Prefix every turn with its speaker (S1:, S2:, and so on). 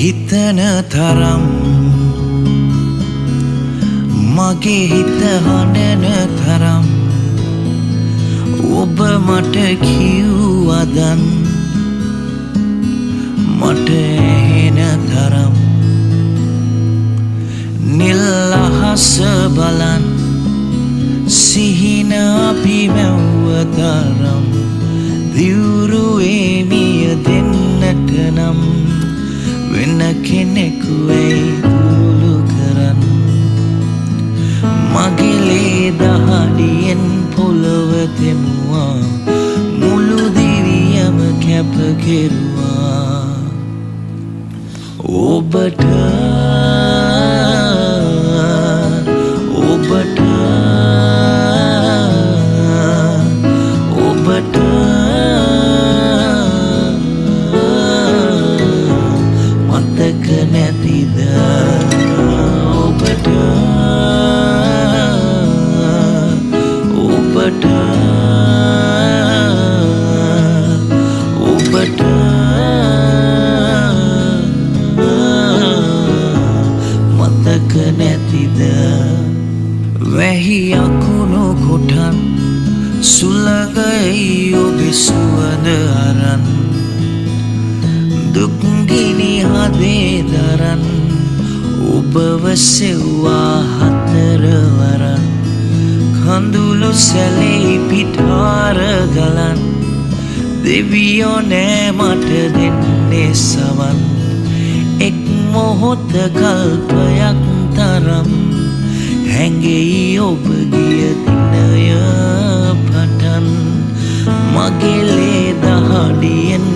S1: හිතන තරම් මගේ හිත හඬන තරම් ඔබ මට කිව්වදන් මට ඇහෙන තරම් නිල් අහස බලන් සිහින අපි මැව්ව තරම් දිවුරුවේ මිය දෙන්නට නම් වෙන කෙනෙකු වෙයි දුරු කරන් මගේ ලේ දහඩියෙන් පොළව තෙමුවා මුළු දිවියම කැප කෙරුවා ඔබට ඔබට ඔබට මතක නැතිද ඔබට ඔබට ඔබට මතක නැතිද වැහි අකුණු කොටන් සුළඟයි ඔබේ සුවඳ අරන් දුක්ගිනි හදේ දරන් ඔබව සෙව්වා හතරවරන් කඳුළු සැලේ පිටාර ගලන් දෙවියෝ නෑ මට දෙන්නේ සවන් එක් මොහොත කල්පයක් තරම් හැඟෙයි ඔබ ගිය දිනය පටන් මගේ ලේ දහඩියෙන්